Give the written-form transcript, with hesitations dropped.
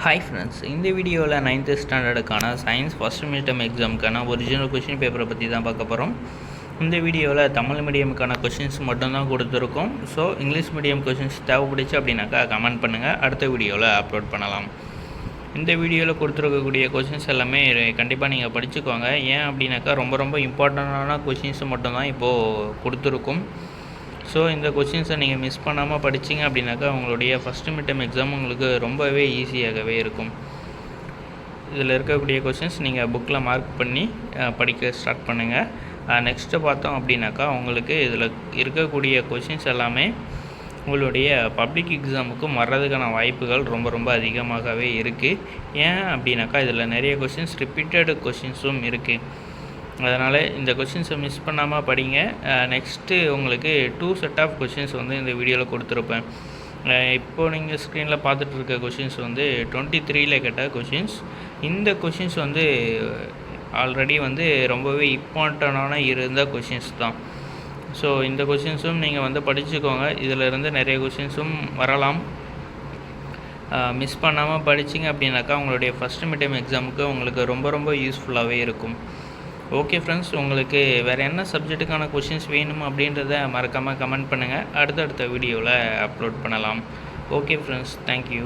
Hi friends, இந்த வீடியோவில் 9th ஸ்டாண்டர்டுக்கான சயின்ஸ் ஃபஸ்ட் மிட்டம் எக்ஸாமுக்கான ஒரிஜினல் கொஷின் பேப்பரை பற்றி தான் பார்க்க போகிறோம். இந்த வீடியோவில் தமிழ் மீடியமுக்கான கொஷின்ஸ் மட்டும்தான் கொடுத்துருக்கோம். ஸோ இங்கிலீஷ் மீடியம் கொஷின்ஸ் தேவைப்படுச்சு அப்படின்னாக்கா கமெண்ட் பண்ணுங்கள், அடுத்த வீடியோவில் அப்லோட் பண்ணலாம். இந்த வீடியோவில் கொடுத்துருக்கக்கூடிய கொஷின்ஸ் எல்லாமே கண்டிப்பாக நீங்கள் படிச்சுக்கோங்க. ஏன் அப்படின்னாக்கா ரொம்ப இம்பார்ட்டண்டான கொஷின்ஸ் மட்டும்தான் இப்போது கொடுத்துருக்கும். ஸோ இந்த கொஷின்ஸை நீங்கள் மிஸ் பண்ணாமல் படிச்சிங்க அப்படின்னாக்கா உங்களுடைய ஃபஸ்ட்டு மிட்டம் எக்ஸாம் உங்களுக்கு ரொம்பவே ஈஸியாகவே இருக்கும். இதில் இருக்கக்கூடிய கொஷின்ஸ் நீங்கள் புக்கில் மார்க் பண்ணி படிக்க ஸ்டார்ட் பண்ணுங்கள். நெக்ஸ்ட்டு பார்த்தோம் அப்படின்னாக்கா உங்களுக்கு இதில் இருக்கக்கூடிய கொஷின்ஸ் எல்லாமே உங்களுடைய பப்ளிக் எக்ஸாமுக்கும் வர்றதுக்கான வாய்ப்புகள் ரொம்ப அதிகமாகவே இருக்குது. ஏன் அப்படின்னாக்கா இதில் நிறைய கொஷின்ஸ் ரிப்பீட்டட் கொஷின்ஸும் இருக்குது. அதனால் இந்த கொஷின்ஸை மிஸ் பண்ணாமல் படிங்க. நெக்ஸ்ட்டு உங்களுக்கு 2 செட் ஆஃப் கொஷின்ஸ் வந்து இந்த வீடியோவில் கொடுத்துருப்பேன். இப்போது நீங்கள் ஸ்க்ரீனில் பார்த்துட்டு இருக்க கொஷின்ஸ் வந்து 23ல் கேட்ட கொஷின்ஸ். இந்த கொஷின்ஸ் வந்து ஆல்ரெடி வந்து ரொம்பவே இம்பார்ட்டண்டான இருந்த கொஷின்ஸ் தான். ஸோ இந்த கொஷின்ஸும் நீங்கள் வந்து படிச்சுக்கோங்க. இதில் இருந்து நிறைய கொஷின்ஸும் வரலாம். மிஸ் பண்ணாமல் படிச்சிங்க அப்படின்னாக்கா உங்களுடைய ஃபஸ்ட்டு மிட்டம் எக்ஸாமுக்கு உங்களுக்கு ரொம்ப யூஸ்ஃபுல்லாகவே இருக்கும். ஓகே ஃப்ரெண்ட்ஸ், உங்களுக்கு வேறு என்ன சப்ஜெக்ட்டுக்கான கொஷின்ஸ் வேணும் அப்படின்றத மறக்காமல் கமெண்ட் பண்ணுங்கள். அடுத்தடுத்த வீடியோவில் அப்லோட் பண்ணலாம். Okay friends, thank you.